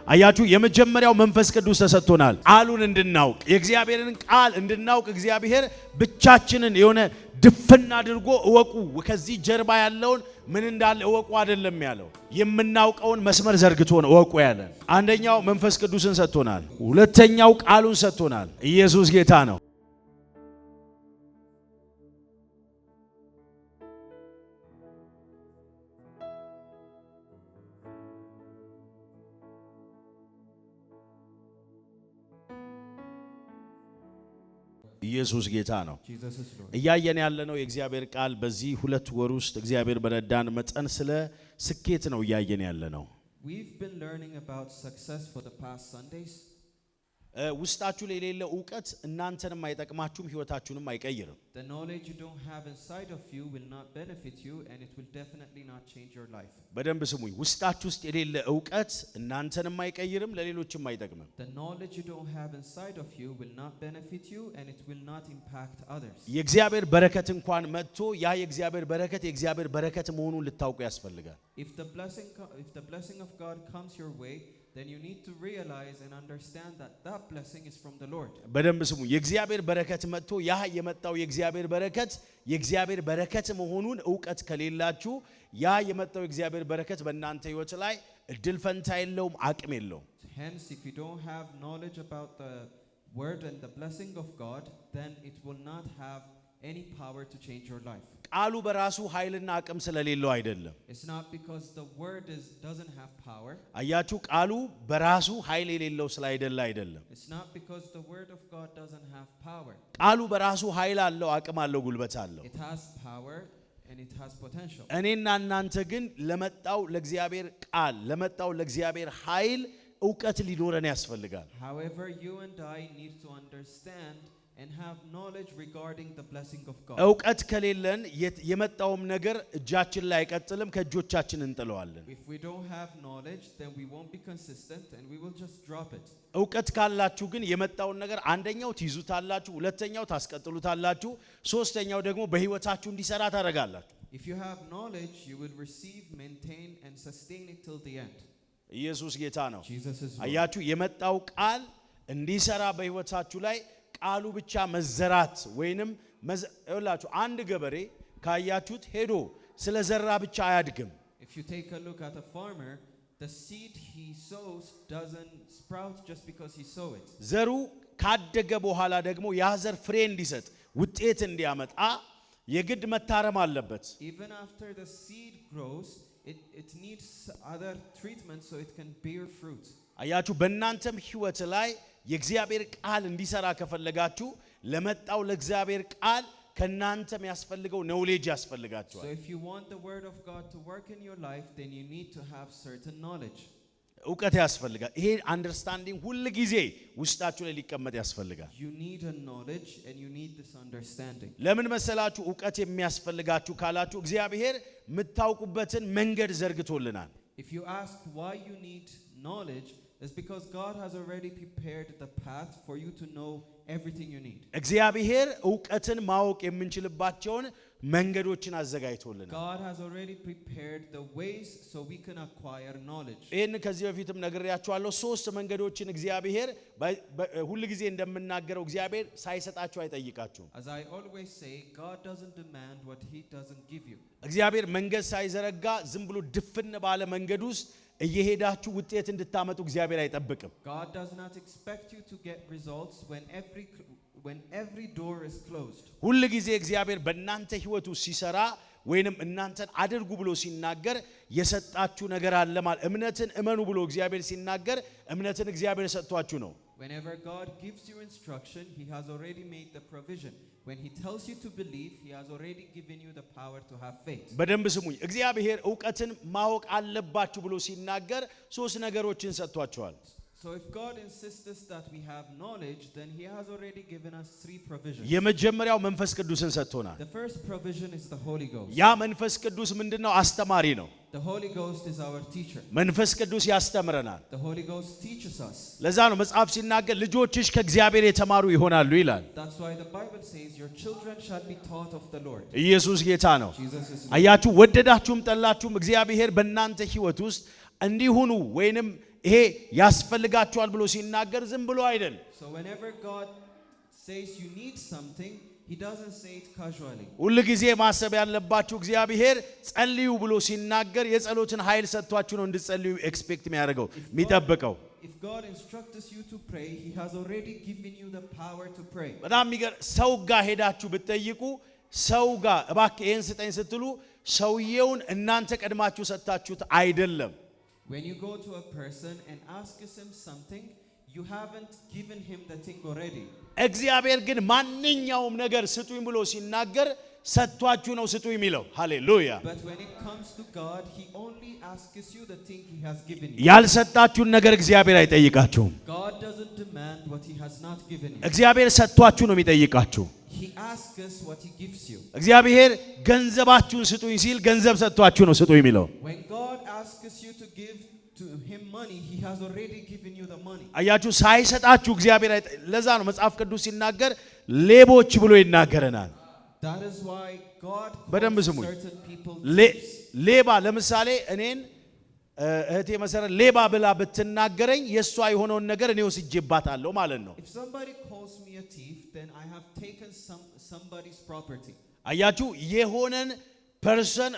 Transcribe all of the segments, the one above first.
አያችሁ የመጀመሪያው መንፈስ ቅዱስ ተሰጥቶናል ቃሉን እንድናውቅ የእግዚአብሔርን ቃል እንድናውቅ እግዚአብሔር ብቻችንን የሆነ ድፍና አድርጎ እወቁ ከዚህ ጀርባ ያለውን ምን እንዳለ እወቁ አይደለም ያለው የምናውቀውን መስመር ዘርግቶ ነው እወቁ ያለን አንደኛው መንፈስ ቅዱስን ሰጥቶናል ሁለተኛው ቃሉን ሰጥቶናል ኢየሱስ ጌታ ነው ኢየሱስ ጌታ ነው እያየን ያለነው የእግዚአብሔር ቃል በዚህ ሁለት ወር ውስጥ እግዚአብሔር በረዳን መጠን ስለ ስኬት ነው እያየን ያለነው We've been learning about success for the past Sundays. ውስጣችሁ ላይ የሌለ ዕውቀት እናንተንም አይጠቅማችሁም ህይወታችሁንም አይቀይርም The knowledge you don't have inside of you will not benefit you and it will definitely not change your life. በደንብ ስሙኝ ውስጣችሁ ውስጥ የሌለ ዕውቀት እናንተንም አይቀይርም ለሌሎችም አይጠቅምም The knowledge you don't have inside of you will not benefit you and it will not impact others. የእግዚአብሔር በረከት እንኳን መጥቶ ያ የእግዚአብሔር በረከት የእግዚአብሔር በረከት መሆኑን ልታውቁ ያስፈልጋል If the blessing of God comes your way then you need to realize and understand that that blessing is from the Lord. በደንብ ስሙ የእግዚአብሔር በረከት መጥቶ ያ የመጣው የእግዚአብሔር በረከት መሆኑን ዕውቀት ከሌላችሁ ያ የመጣው የእግዚአብሔር በረከት በእናንተ ህይወት ላይ እድል ፈንታ የለውም አቅም የለውም Hence if you don't have knowledge about the word and the blessing of God then it will not have any power to change your life. ቃሉ በራሱ ኃይልና አቅም ስለሌለው አይደለም It's not because the word doesn't have power. አያችሁ ቃሉ በራሱ ኃይል የሌለው ስላይደለ አይደለም It's not because the word of God doesn't have power. ቃሉ በራሱ ኃይል አለው አቅም አለው ጉልበት አለው It has power and it has potential. እኔና እናንተ ግን ለመጣው ለእግዚአብሔር ቃል ለመጣው ለእግዚአብሔር ኃይል ዕውቀት ሊኖረን ያስፈልጋል However, you and I need to understand and have knowledge regarding the blessing of God. ዕውቀት ከሌለን የመጣውም ነገር እጃችን ላይ አይቀጥልም ከእጆቻችን እንጥለዋለን If we don't have knowledge then we won't be consistent and we will just drop it. ዕውቀት ካላችሁ ግን የመጣውን ነገር አንደኛው ትይዙታላችሁ ሁለተኛው ታስቀጥሉታላችሁ ሶስተኛው ደግሞ በህይወታችሁ እንዲሰራ ታደርጋላችሁ If you have knowledge you will receive, maintain and sustain it till the end. ኢየሱስ ጌታ ነው Jesus is Lord. አያችሁ የመጣው ቃል እንዲሰራ በህይወታችሁ ላይ ቃሉ ብቻ መዘራት ወይንም ይኸውላችሁ አንድ ገበሬ ካያችሁት ሄዶ ስለዘራ ብቻ አያድግም If you take a look at a farmer, the seed he sows doesn't sprout just because he sow it. ዘሩ ካደገ በኋላ ደግሞ ያ ዘር ፍሬ እንዲሰጥ ውጤት እንዲያመጣ የግድ መታረም አለበት Even after the seed grows, it needs other treatment so it can bear fruit. አያችሁ በእናንተም ህይወት ላይ የእግዚአብሔር ቃል እንዲሰራ ከፈለጋችሁ ለመጣው ለእግዚአብሔር ቃል ከናንተም ያስፈልገው ኖሌጅ ያስፈልጋችኋል So if you want the word of God to work in your life then you need to have certain knowledge. ዕውቀት ያስፈልጋል ይሄ አንደርስታንዲንግ ሁሉ ጊዜ ውስጣችሁ ላይ ሊቀመጥ ያስፈልጋል You need a knowledge and you need this understanding. ለምን መሰላችሁ ዕውቀት የሚያስፈልጋችሁ ካላችሁ እግዚአብሔር የምታውቁበትን መንገድ ዘርግቶልናል If you ask why you need knowledge, it's because God has already prepared the path for you to know everything you need. እግዚአብሔር ዕውቀትን ማወቅ የምንችልባቸውን መንገዶችን አዘጋጅቶልናል God has already prepared the ways so we can acquire knowledge. ይሄን ከዚህ በፊትም ነግሬያችኋለሁ ሶስት መንገዶችን እግዚአብሔር ሁሉ ጊዜ እንደምናገረው እግዚአብሔር ሳይሰጣችሁ አይጠይቃችሁም As I always say, God doesn't demand what he doesn't give you. እግዚአብሔር መንገድ ሳይዘረጋ ዝም ብሎ ድፍን ባለ መንገድ ውስጥ እየሄዳችሁ ውጤት እንድታመጡ እግዚአብሔር አይጠብቅም God does not expect you to get results when every door is closed. ሁሉ ጊዜ እግዚአብሔር በእናንተ ህይወት ውስጥ ሲሰራ ወይንም እናንተን አድርጉ ብሎ ሲናገር የሰጣችሁ ነገር አለ ማለት እምነትን እመኑ ብሎ እግዚአብሔር ሲናገር እምነትን እግዚአብሔር ሰጥቷችሁ ነው Whenever God gives you instruction, he has already made the provision. When he tells you to believe, he has already given you the power to have faith. በደንብ ስሙኝ እግዚአብሔር ዕውቀትን ማወቅ አለባችሁ ብሎ ሲናገር ሶስት ነገሮችን ሰጥቷቸዋል So if God insists that we have knowledge, then he has already given us three provisions. የመጀመሪያው መንፈስ ቅዱስን ሰጥቶናል The first provision is the Holy Ghost. ያ መንፈስ ቅዱስ ምንድነው አስተማሪ ነው The Holy Ghost is our teacher. መንፈስ ቅዱስ ያስተምረናል The Holy Ghost teaches us. ለዛ ነው መጽሐፍ ሲናገር ልጆችሽ ከእግዚአብሔር የተማሩ ይሆናሉ ይላል That's why the Bible says your children shall be taught of the Lord. ኢየሱስ ጌታ ነው Jesus is Lord. አያችሁ ወደዳችሁም ጠላችሁም እግዚአብሔር በእናንተ ህይወት ውስጥ እንዲሁኑ ወይንም ይሄ ያስፈልጋችኋል ብሎ ሲናገር ዝም ብሎ አይደል So whenever God says you need something, he doesn't say it casually. ሁሉ ጊዜ ማሰብ ያለባችሁ እግዚአብሔር ጸልዩ ብሎ ሲናገር የጸሎትን ኃይል ሰጥቷችሁ ነው እንድትጸልዩ ኤክስፔክት የሚያደርገው የሚጠብቀው If God instructs you to pray, he has already given you the power to pray. በጣም ሰው ጋር ሄዳችሁ ብትጠይቁ ሰው ጋር እባክህ ይሄን ስጠኝ ስትሉ ሰውየውን እናንተ ቀድማችሁ ሰጣችሁት አይደለም When you go to a person and ask him something, you haven't given him the thing already. እግዚአብሔር ግን ማንኛውም ነገር ስጡኝ ብሎ ሲናገር ሰጥቷችሁ ነው ስጡ የሚለው ሃሌሉያ But when it comes to God, he only asks you the thing he has given you. ያልሰጣችሁን ነገር እግዚአብሔር አይጠይቃችሁም God doesn't demand what he has not given you. እግዚአብሔር ሰጥቷችሁ ነው የሚጠይቃችሁ He asks what he gives you. እግዚአብሔር ገንዘባችሁን ስጡኝ ሲል ገንዘብ ሰጥቷችሁ ነው ስጡ የሚለው When God asks you to give to him money, he has already given you the money. አያችሁ ሳይሰጣችሁ እግዚአብሔር ለዛ ነው መጽሐፍ ቅዱስ ሲናገር ሌቦች ብሎ ይናገረናል That is why God በደንብ calls ስሙኝ certain people ሌባ ለምሳሌ እኔን እህቴ መሰረት ሌባ ብላ ብትናገረኝ የሷ የሆነውን ነገር እኔ ወስጄባታለሁ ማለት ነው If somebody calls me a thief, then I have taken somebody's property. አያችሁ የሆነን ፐርሰን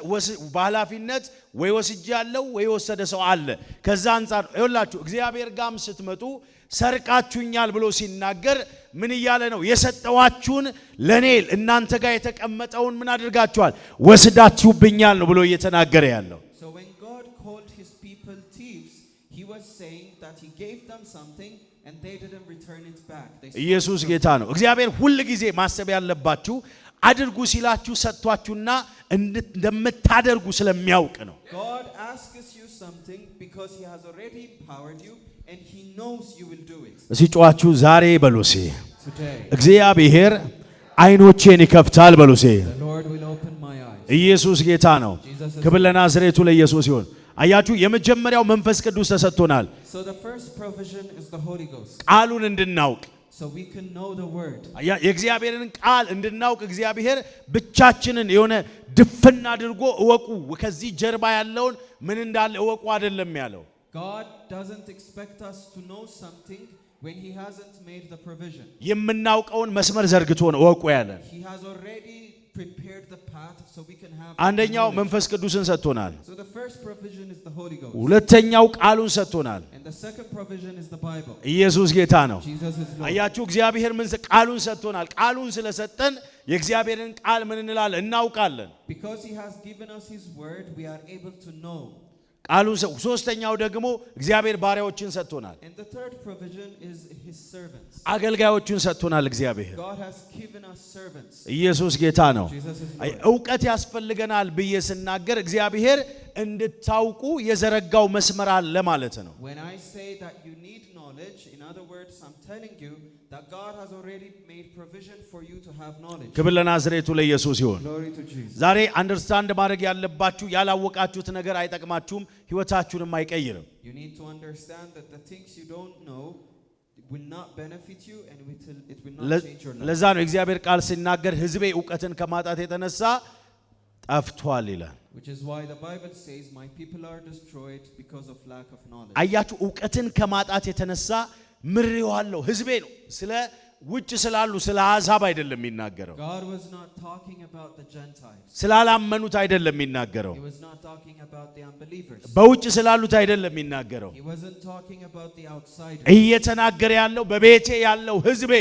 በኃላፊነት ወይ ወስጃለሁ ወይ ወሰደ ሰው አለ ከዛ አንፃር ይኸውላችሁ እግዚአብሔር ጋም ስትመጡ ሰርቃችሁኛል ብሎ ሲናገር ምን እያለ ነው የሰጠዋችሁን ለኔ እናንተ ጋር የተቀመጠውን ምን አድርጋችኋል ወስዳችሁብኛል ነው ብሎ እየተናገረ ያለው So when God called his people thieves, he was saying that he gave them something and they didn't return it back. ኢየሱስ ጌታ ነው እግዚአብሔር ሁሉ ጊዜ ማሰብ ያለባችሁ አድርጉ ሲላችሁ ሰጥቷችሁና እንደምታደርጉ ስለሚያውቅ ነው God asks you something because he has already empowered you and he knows you will do it. ሲጮአችሁ ዛሬ በሉሲ Today እግዚአብሔር አይኖቼን ይከፍታል በሉሲ the Lord will open my eyes. ኢየሱስ ጌታ ነው ክብር ለናዝሬቱ ለኢየሱስ ይሁን አያችሁ የመጀመሪያው መንፈስ ቅዱስ ተሰጥቶናል So the first provision is the Holy Ghost. ቃሉን እንድናውቅ So we can know the word. የእግዚአብሔርን ቃል እንድናውቅ እግዚአብሔር ብቻችንን የሆነ ድፍና አድርጎ እወቁ ከዚህ ጀርባ ያለውን ምን እንዳለ እወቁ አይደለም ያለው God doesn't expect us to know something when he hasn't made the provision. የምናውቀውን መስመር ዘርግቶ ነው እወቁ ያለን He has already prepared the path so we can have አንደኛው መንፈስ ቅዱስን ሰጥቶናል So the first provision is the Holy Ghost. ሁለተኛው ቃሉን ሰጥቶናል And the second provision is the Bible. ኢየሱስ ጌታ ነው Jesus is Lord. አያችሁ እግዚአብሔር ምን ቃሉን ሰጥቶናል ቃሉን ስለሰጠን የእግዚአብሔርን ቃል ምን እንላለን እናውቃለን Because he has given us his word, we are able to know. ቃሉን ሶስተኛው ደግሞ እግዚአብሔር ባሪያዎችን ሰጥቶናል And the third provision is his servants. አገልጋዮችን ሰጥቶናል እግዚአብሔር God has given us servants. ኢየሱስ ጌታ ነው Jesus is Lord. ዕውቀት ያስፈልገናል ብዬ ስናገር እግዚአብሔር እንድታውቁ የዘረጋው መስመር አለ ማለት ነው When I say that you need knowledge, in other words, I'm telling you that God has already made provision for you to have knowledge. ክብር ለናዝሬቱ ለኢየሱስ ይሁን Glory to Jesus. ዛሬ አንደርስታንድ ማድረግ ያለባችሁ ያላወቃችሁት ነገር አይጠቅማችሁም ህይወታችሁንም አይቀይርም You need to understand that the things you don't know will not benefit you and it will not change your life. ለዛ ነው እግዚአብሔር ቃል ሲናገር ህዝቤ ዕውቀትን ከማጣት የተነሳ ጠፍቷል ይላል Which is why the Bible says my people are destroyed because of lack of knowledge. አያችሁ ዕውቀትን ከማጣት የተነሳ ምሬዋለሁ ህዝቤ ነው ስለ ውጭ ስላሉ ስለ አሕዛብ አይደለም የሚናገረው God was not talking about the Gentiles. ስላላመኑት አይደለም የሚናገረው He was not talking about the unbelievers. በውጭ ስላሉት አይደለም የሚናገረው He wasn't talking about the outsiders. እየተናገረ ያለው በቤቴ ያለው ህዝቤ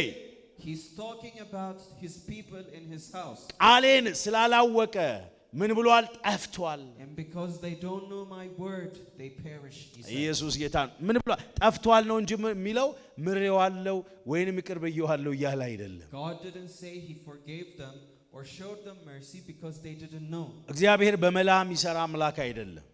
He's talking about his people in his house. ቃሌን ስላላወቀ ምን ብሏል ጠፍቷል And because they don't know my word, they perish. He said. ኢየሱስ ጌታ ምን ብሏል ጠፍቷል ነው እንጂ የሚለው ምሬዋለሁ ወይንም ይቅር ብየዋለሁ እያለ አይደለም God didn't say he forgave them or showed them mercy because they didn't know. እግዚአብሔር በመላ የሚሰራ አምላክ አይደለም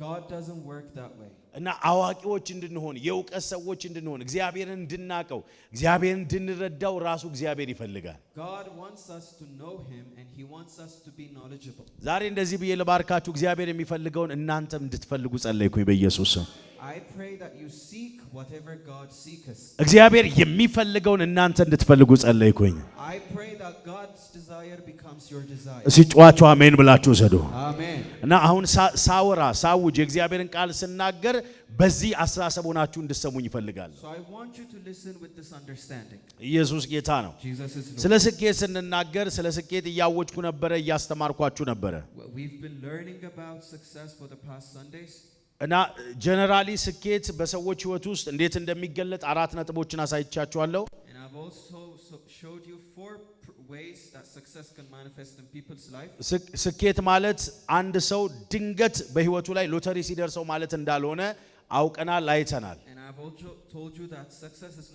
God doesn't work that way. እና አዋቂዎች እንድንሆን የዕውቀት ሰዎች እንድንሆን እግዚአብሔርን እንድናቀው እግዚአብሔርን እንድንረዳው ራሱ እግዚአብሔር ይፈልጋል God wants us to know him and he wants us to be knowledgeable. ዛሬ እንደዚህ ብዬ ለባርካችሁ እግዚአብሔር የሚፈልገውን እናንተም እንድትፈልጉ ጸለይኩኝ በኢየሱስ ስም I pray that you seek whatever God seeks. እግዚአብሔር የሚፈልገውን እናንተ እንድትፈልጉ ጸለይኩኝ I pray that God's desire becomes your desire. ሲጫዋችሁ አሜን ብላችሁ ሰዱ Amen. እና አሁን ሳውጅ የእግዚአብሔርን ቃል ስናገር በዚህ አስተሳሰብ ሆናችሁ እንድትሰሙኝ ይፈልጋል። So I want you to listen with this understanding. ኢየሱስ ጌታ ነው። Jesus is Lord. ስለ ስኬት ስንናገር ስለ ስኬት እያወጅኩ ነበር እያስተማርኳችሁ ነበር We've been learning about success for the past Sundays. እና ጀነራሊ ስኬት በሰዎች ህይወት ውስጥ እንዴት እንደሚገለጥ አራት ነጥቦችን አሳይቻችኋለሁ። And I've also showed you 4 ways that success can manifest in people's life. ስኬት ማለት አንድ ሰው ድንገት በህይወቱ ላይ ሎተሪ ሲደርሰው ማለት እንዳልሆነ አውቀናል አይተናል። And I've also told you that success is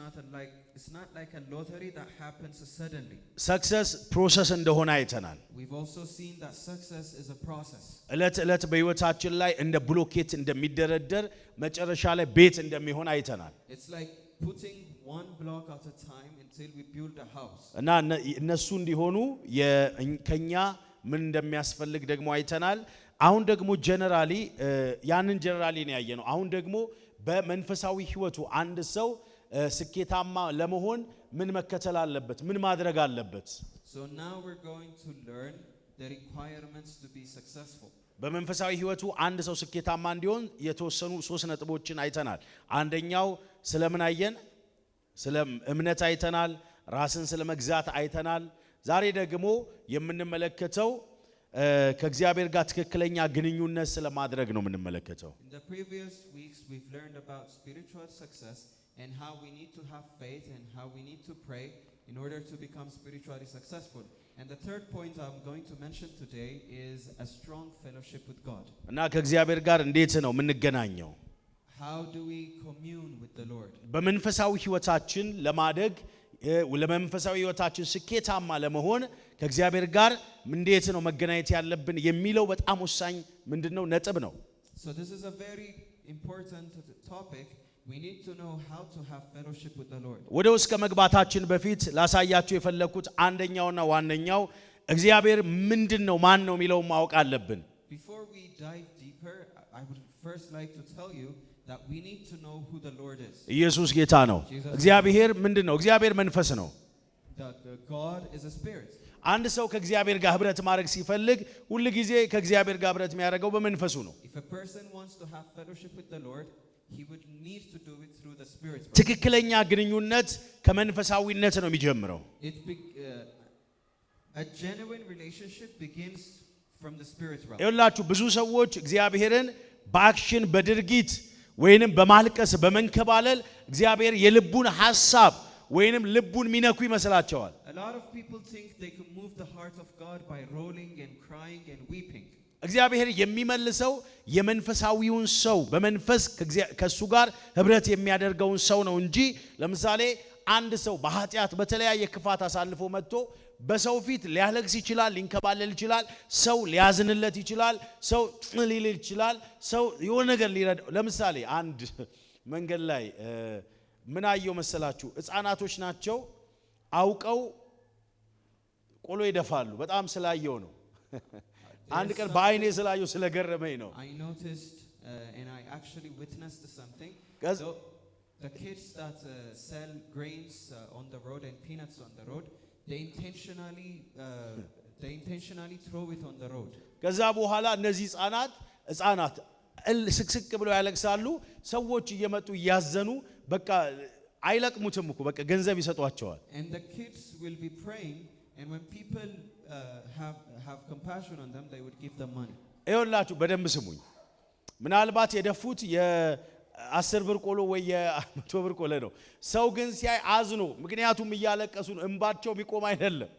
it's not like a lottery that happens suddenly. ሰክሰስ ፕሮሰስ እንደሆነ አይተናል። We've also seen that success is a process. እለት እለት በህይወታችን ላይ እንደ ብሎኬት እንደሚደረደር መጨረሻ ላይ ቤት እንደሚሆን አይተናል። It's like putting one block at a time until we build a house. እና እነሱ እንዲሆኑ ከኛ ምን እንደሚያስፈልግ ደግሞ አይተናል። አሁን ደግሞ ጀነራሊ ያንን ጀነራሊ ነው ያየነው። አሁን ደግሞ በመንፈሳዊ ህይወቱ አንድ ሰው ስኬታማ ለመሆን ምን መከተል አለበት? ምን ማድረግ አለበት? So now we're going to learn the requirements to be successful. በመንፈሳዊ ህይወቱ አንድ ሰው ስኬታማ እንዲሆን የተወሰኑ 3 ነጥቦችን አይተናል። አንደኛው ስለምን አየን? ስለ እምነት አይተናል። ራስን ስለ መግዛት አይተናል። ዛሬ ደግሞ የምንመለከተው ከእግዚአብሔር ጋር ትክክለኛ ግንኙነት ስለማድረግ ነው የምንመለከተው። In the previous weeks we've learned about spiritual success and how we need to have faith and how we need to pray in order to become spiritually successful. And the third point I'm going to mention today is a strong fellowship with God. እና ከእግዚአብሔር ጋር እንዴት ነው የምንገናኘው? How do we commune with the Lord? በመንፈሳዊ ህይወታችን ለማደግ ለመንፈሳዊ ህይወታችን ስኬታማ ለመሆን ከእግዚአብሔር ጋር እንዴት ነው መገናኘት ያለብን የሚለው በጣም ወሳኝ ምንድነው ነጥብ ነው። So this is a very important topic. We need to know how to have fellowship with the Lord. ወደ ውስጥ ከመግባታችን በፊት ላሳያችሁ የፈለኩት አንደኛውና ዋነኛው እግዚአብሔር ምንድነው ማን ነው የሚለው ማወቅ አለብን። Before we dive deeper, I would first like to tell you that we need to know who the Lord is. ኢየሱስ ጌታ ነው። እግዚአብሔር ምንድነው? እግዚአብሔር መንፈስ ነው። That God is a spirit. አንድ ሰው ከእግዚአብሔር ጋር ህብረት ማድረግ ሲፈልግ ሁሉ ጊዜ ከእግዚአብሔር ጋር ህብረት የሚያደርገው በመንፈሱ ነው። If a person wants to have fellowship with the Lord, he would need to do it through the spirit. ትክክለኛ ግንኙነት ከመንፈሳዊነት ነው የሚጀምረው። A genuine relationship begins from the spirit realm. ይኸውላችሁ ብዙ ሰዎች እግዚአብሔርን በአክሽን በድርጊት ወይንም በማልቀስ በመንከባለል እግዚአብሔር የልቡን ሐሳብ ወይንም ልቡን ሚነኩ ይመስላቸዋል። A lot of people think they can move the heart of God by rolling and crying and weeping. እግዚአብሔር የሚመልሰው የመንፈሳዊውን ሰው በመንፈስ ከሱ ጋር ህብረት የሚያደርገውን ሰው ነው እንጂ ለምሳሌ አንድ ሰው በኃጢአት በተለያየ ክፋት አሳልፎ መጥቶ በሰው ፊት ሊያለቅስ ይችላል፣ ሊንከባለል ይችላል፣ ሰው ሊያዝንለት ይችላል፣ ሰው ሊል ይችላል፣ ሰው የሆነ ነገር ሊረዳው። ለምሳሌ አንድ መንገድ ላይ ምን አየው መሰላችሁ? ህፃናቶች ናቸው አውቀው ቆሎ ይደፋሉ። በጣም ስላየው ነው። አንድ ቀን በአይኔ ስላየው ስለገረመኝ ነው። I noticed and I actually witnessed something. The kids that sell grains on the road and peanuts on the road, they intentionally throw it on the road. ከዛ በኋላ እነዚህ ህፃናት ስቅስቅ ብለው ያለቅሳሉ። ሰዎች እየመጡ ያዘኑ በቃ አይለቅሙትም እኮ በቃ ገንዘብ ይሰጧቸዋል። And the kids will be praying, and when people have compassion on them, they would give them money. ይኸውላችሁ በደንብ ስሙኝ። ምናልባት የደፉት የ10 ብር ቆሎ ወይ የ100 ብር ቆሎ ነው። ሰው ግን ሲያይ አዝኖ ምክንያቱም እያለቀሱ ነው። እንባቸው ቢቆም አይደለም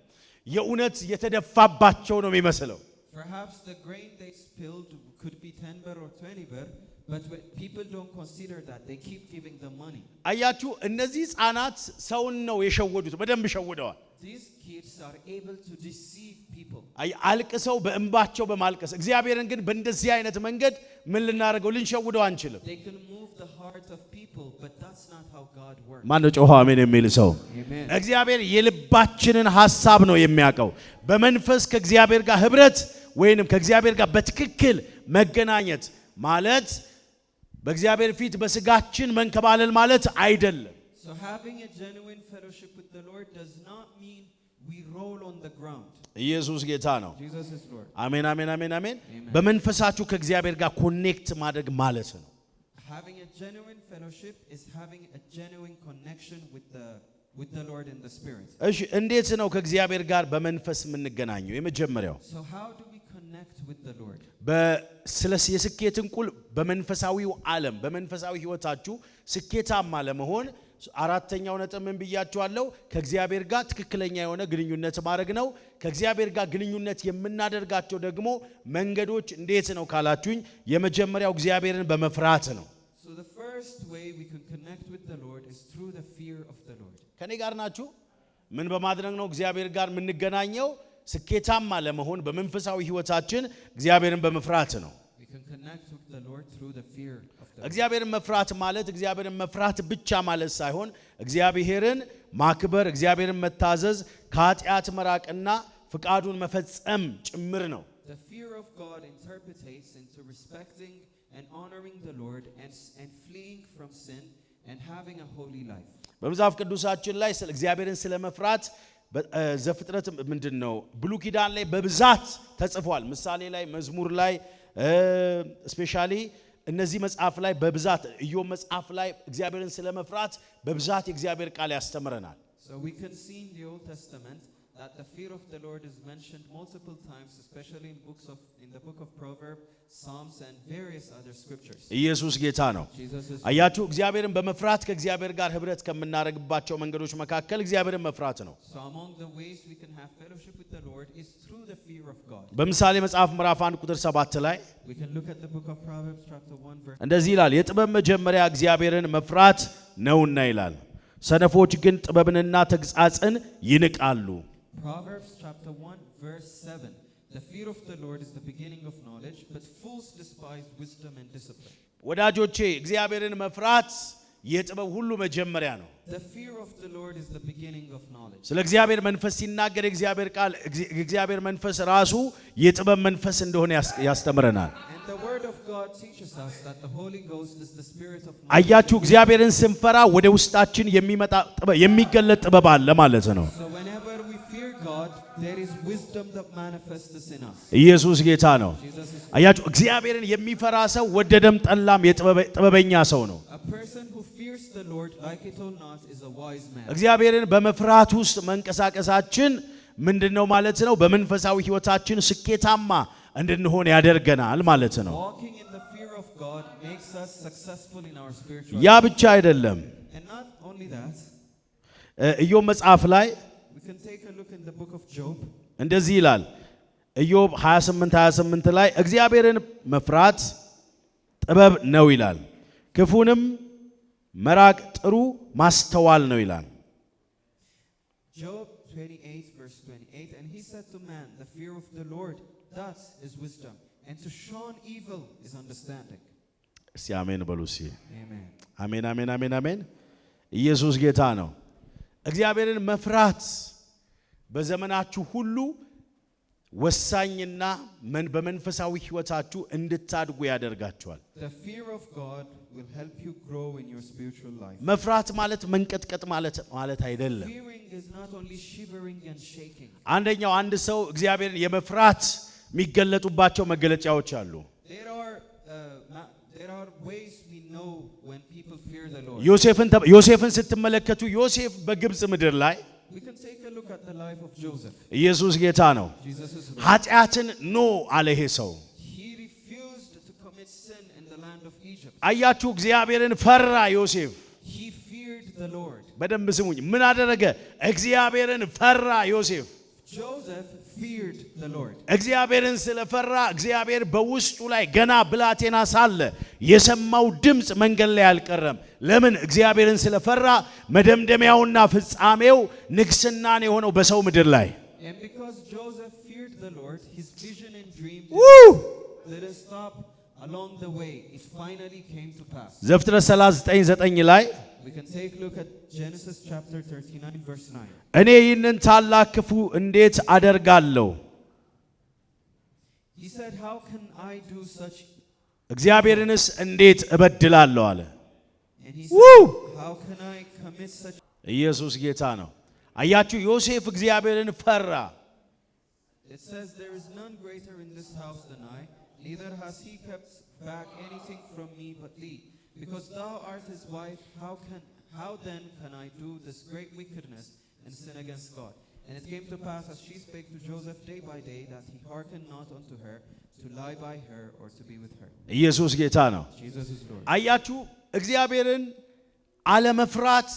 የእውነት የተደፋባቸው ነው የሚመስለው። Perhaps the grain they spilled could be 10 birr or 20 birr, but when people don't consider that, they keep giving them money. አያችሁ እነዚህ ህፃናት ሰውን ነው የሸወዱት፣ በደንብ ሸውደዋል። These kids are able to deceive people. አልቅሰው በእንባቸው በማልቀስ እግዚአብሔርን ግን በእንደዚህ አይነት መንገድ ምን ልናደርገው ልንሸውደው አንችልም። They can move the heart of people, but that's not how God works. ማን ነው ጮኸ አሜን የሚል ሰው? Amen. እግዚአብሔር የልባችንን ሐሳብ ነው የሚያውቀው። በመንፈስ ከእግዚአብሔር ጋር ህብረት ወይንም ከእግዚአብሔር ጋር በትክክል መገናኘት ማለት በእግዚአብሔር ፊት በስጋችን መንከባለል ማለት አይደለም። So having a genuine fellowship with the Lord does not mean we roll on the ground. ኢየሱስ ጌታ ነው። Jesus is Lord. አሜን አሜን አሜን አሜን። በመንፈሳችሁ ከእግዚአብሔር ጋር ኮኔክት ማድረግ ማለት ነው። Having a genuine fellowship is having a genuine connection with the Lord in the Spirit. እሺ እንዴት ነው ከእግዚአብሔር ጋር በመንፈስ የምንገናኘው? የመጀመሪያው So how do we connect with the Lord? በስለ የስኬትን ቁል በመንፈሳዊው ዓለም በመንፈሳዊ ህይወታችሁ ስኬታማ ለመሆን አራተኛው ነጥብ ምን ብያችኋለሁ? ከእግዚአብሔር ጋር ትክክለኛ የሆነ ግንኙነት ማድረግ ነው። ከእግዚአብሔር ጋር ግንኙነት የምናደርጋቸው ደግሞ መንገዶች እንዴት ነው ካላችሁኝ የመጀመሪያው እግዚአብሔርን በመፍራት ነው። So the first way we can connect with the Lord is through the fear of the Lord. ከኔ ጋር ናችሁ? ምን በማድረግ ነው እግዚአብሔር ጋር የምንገናኘው? ስኬታማ ለመሆን በመንፈሳዊ ህይወታችን እግዚአብሔርን በመፍራት ነው። We can connect with the Lord through the fear of the Lord. እግዚአብሔርን መፍራት ማለት እግዚአብሔርን መፍራት ብቻ ማለት ሳይሆን እግዚአብሔርን ማክበር፣ እግዚአብሔርን መታዘዝ፣ ከኃጢአት መራቅና ፍቃዱን መፈጸም ጭምር ነው። The fear of God interprets into respecting and honoring the Lord and fleeing from sin and having a holy life. በመጽሐፍ ቅዱሳችን ላይ እግዚአብሔርን ስለመፍራት ዘፍጥረት ምንድነው ብሉይ ኪዳን ላይ በብዛት ተጽፏል። ምሳሌ ላይ፣ መዝሙር ላይ ስፔሻሊ እነዚህ መጽሐፍ ላይ በብዛት ኢዮብ መጽሐፍ ላይ እግዚአብሔርን ስለመፍራት በብዛት የእግዚአብሔር ቃል ያስተምረናል። So we can see in the Old Testament that the fear of the Lord is mentioned multiple times, especially in the book of Proverbs, Psalms, and various other scriptures. ኢየሱስ ጌታ ነው። አያችሁ እግዚአብሔርን በመፍራት ከእግዚአብሔር ጋር ህብረት ከምናደርግባቸው መንገዶች መካከል እግዚአብሔርን መፍራት ነው። So among the ways we can have fellowship with the Lord is through the fear of God. በምሳሌ መጽሐፍ ምዕራፍ 1 ቁጥር 7 ላይ We can look at the book of Proverbs chapter 1 verse እንደዚህ ይላል፣ የጥበብ መጀመሪያ እግዚአብሔርን መፍራት ነውና ይላል፣ ሰነፎች ግን ጥበብንና ተግሣጽን ይንቃሉ። Proverbs chapter 1 verse 7. The fear of the Lord is the beginning of knowledge, but fools despise wisdom and discipline. ወዳጆቼ እግዚአብሔርን መፍራት የጥበብ ሁሉ መጀመሪያ ነው። The fear of the Lord is the beginning of knowledge. ስለ እግዚአብሔር መንፈስ ሲናገር እግዚአብሔር ቃል እግዚአብሔር መንፈስ ራሱ የጥበብ መንፈስ እንደሆነ ያስተምረናል። And the word of God teaches us that the Holy Ghost is the spirit of knowledge. አያችሁ እግዚአብሔርን ስንፈራ ወደ ውስጣችን የሚገለጥ ጥበብ አለ ማለት ነው። So whenever we fear God, there is wisdom that manifests in us. ኢየሱስ ጌታ ነው። አያችሁ እግዚአብሔርን የሚፈራ ሰው ወደደም ጠላም የጥበበኛ ሰው ነው። A person who fears the Lord, like it or not, is a wise man. እግዚአብሔርን በመፍራት ውስጥ መንቀሳቀሳችን ምንድነው ማለት ነው? በመንፈሳዊ ህይወታችን ስኬታማ እንድንሆን ያደርገናል ማለት ነው። Walking in the fear of God makes us successful in our spiritual ያ life. ብቻ አይደለም። And not only that, ኢዮብ መጽሐፍ ላይ we can take a look in the book of Job. እንደዚህ ይላል። ኢዮብ 28 ላይ እግዚአብሔርን መፍራት ጥበብ ነው ይላል፣ ክፉንም መራቅ ጥሩ ማስተዋል ነው ይላል። Job 28 verse 28, and he said to man, the fear of the Lord, that is wisdom, and to shun evil is understanding. እስቲ አሜን በሉ እስቲ። Amen. አሜን አሜን አሜን አሜን። ኢየሱስ ጌታ ነው። እግዚአብሔርን መፍራት በዘመናችሁ ሁሉ ወሳኝና በመንፈሳዊ ህይወታችሁ እንድታድጉ ያደርጋችኋል። The fear of God will help you grow in your spiritual life. መፍራት ማለት መንቀጥቀጥ ማለት አይደለም። Fearing is not only shivering and shaking. አንደኛው አንድ ሰው እግዚአብሔርን የመፍራት የሚገለጡባቸው መገለጫዎች አሉ። There are ways we know when people fear the Lord. ዮሴፍን ስትመለከቱ ዮሴፍ በግብጽ ምድር ላይ We can take a look at the life of Joseph. ኢየሱስ ጌታ ነው። Jesus is Lord. ኃጢአትን ኖ አለ ይሄ ሰው። He refused to commit sin in the land of Egypt. አያችሁ እግዚአብሔርን ፈራ ዮሴፍ። He feared the Lord. በደንብ ስሙኝ። ምን አደረገ? እግዚአብሔርን ፈራ ዮሴፍ። Joseph feared the Lord. እግዚአብሔርን ስለፈራ እግዚአብሔር በውስጡ ላይ ገና ብላቴና ሳለ የሰማው ድምጽ መንገድ ላይ አልቀረም። ለምን? እግዚአብሔርን ስለፈራ መደምደሚያውና ፍጻሜው ንግስናን የሆነው በሰው ምድር ላይ። And because Joseph feared the Lord, his vision and dream didn't stop along the way. It finally came to pass. ዘፍጥረት 39:9 ላይ We can take a look at Genesis chapter 39 verse 9. እኔ ይህንን ታላቅ ክፉ እንዴት አደርጋለሁ? He said, how can I do such? እግዚአብሔርንስ እንዴት እበድላለሁ አለ። And he said, how can I commit such? ኢየሱስ ጌታ ነው። አያችሁ ዮሴፍ እግዚአብሔርን ፈራ። It says, there is none greater in this house than I, neither has he kept back anything from me but thee, Because thou art his wife, how then can I do this great wickedness and sin against God? And it came to pass, as she spake to Joseph day by day, that he hearkened not unto her, to lie by her or to be with her. ኢየሱስ ጌታ ነው። Jesus is Lord. አያችሁ እግዚአብሔርን አለመፍራት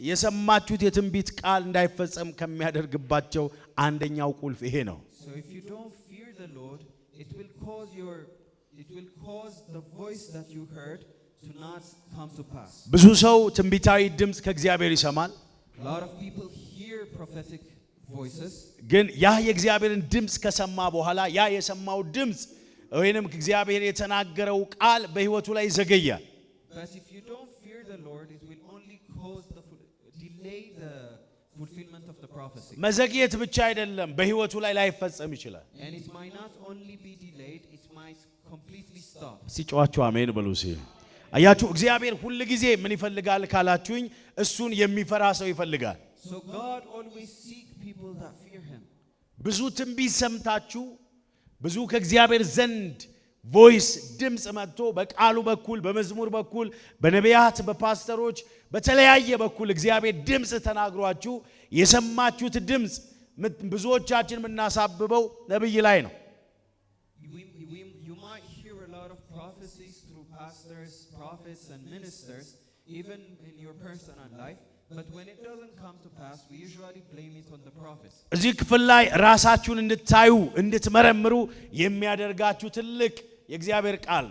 የሰማችሁት የትንቢት ቃል እንዳይፈጸም ከሚያደርግባቸው አንደኛው ቁልፍ ይሄ ነው። So if you don't fear the Lord, it will cause the voice that you heard to not come to pass. ብዙ ሰው ትንቢታዊ ድምጽ ከእግዚአብሔር ይሰማል። A lot of people hear prophetic voices. ግን ያ የእግዚአብሔርን ድምጽ ከሰማ በኋላ ያ የሰማው ድምጽ ወይንም እግዚአብሔር የተናገረው ቃል በህይወቱ ላይ ዘገያል። But if you don't fear the Lord, it will only delay the fulfillment of the prophecy. መዘግየት ብቻ አይደለም በህይወቱ ላይ ላይፈጸም ይችላል። And it might not only be delayed, it might completely stop. ሲጫዋችሁ አሜን በሉ። አያችሁ እግዚአብሔር ሁሉ ጊዜ ምን ይፈልጋል ካላችሁኝ እሱን የሚፈራ ሰው ይፈልጋል። So God always seek people that fear him. ብዙ ትንቢት ሰምታችሁ ብዙ ከእግዚአብሔር ዘንድ ቮይስ ድምጽ መጥቶ በቃሉ በኩል በመዝሙር በኩል በነቢያት በፓስተሮች በተለያየ በኩል እግዚአብሔር ድምጽ ተናግሯችሁ የሰማችሁት ድምጽ ብዙዎቻችን የምናሳብበው ነብይ ላይ ነው። You might hear a lot of prophecies through pastors, prophets and ministers, even in your personal life. But when it doesn't come to pass, we usually blame it on the prophets. እዚህ ክፍል ላይ ራሳችሁን እንድታዩ እንድትመረምሩ የሚያደርጋችሁ ትልቅ የእግዚአብሔር ቃል።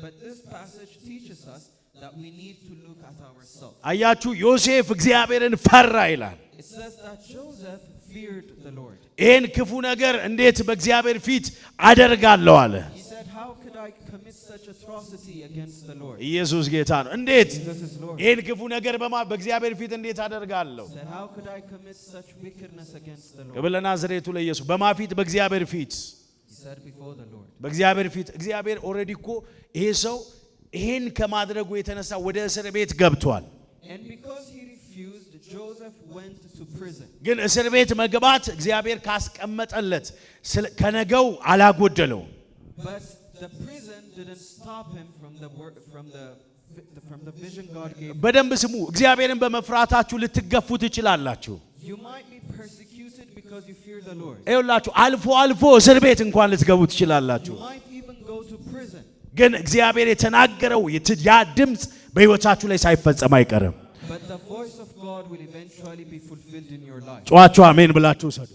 But this passage teaches us that we need to look at ourselves. አያችሁ ዮሴፍ እግዚአብሔርን ፈራ ይላል። It says that Joseph feared the Lord. ይህን ክፉ ነገር እንዴት በእግዚአብሔር ፊት አደርጋለሁ አለ። He said, how could I commit such atrocity against the Lord? ኢየሱስ ጌታ ነው። እንዴት Jesus is Lord. ይህን ክፉ ነገር በእግዚአብሔር ፊት እንዴት አደርጋለሁ? He said, how could I commit such wickedness against the Lord? ክብር ለናዝሬቱ ለኢየሱስ። በማፊት በእግዚአብሔር ፊት He said before the Lord. በእግዚአብሔር ፊት እግዚአብሔር ኦልሬዲ እኮ ይሄ ሰው ይሄን ከማድረጉ የተነሳ ወደ እስር ቤት ገብቷል። And because he refused, Joseph went to prison. ግን እስር ቤት መግባት እግዚአብሔር ካስቀመጠለት ከነገው አላጎደለው። But the prison didn't stop him from the vision God gave him. በደንብ ስሙ። እግዚአብሔርን በመፍራታችሁ ልትገፉ ትችላላችሁ። You might be persecuted because you fear the Lord. ይኸውላችሁ አልፎ አልፎ እስር ቤት እንኳን ልትገቡ ትችላላችሁ። You might even go to prison. ግን እግዚአብሔር የተናገረው ያ ድምጽ በሕይወታችሁ ላይ ሳይፈጸም አይቀርም። But the voice of God will eventually be fulfilled in your life. ጨዋችሁ አሜን ብላችሁ ሰዱ።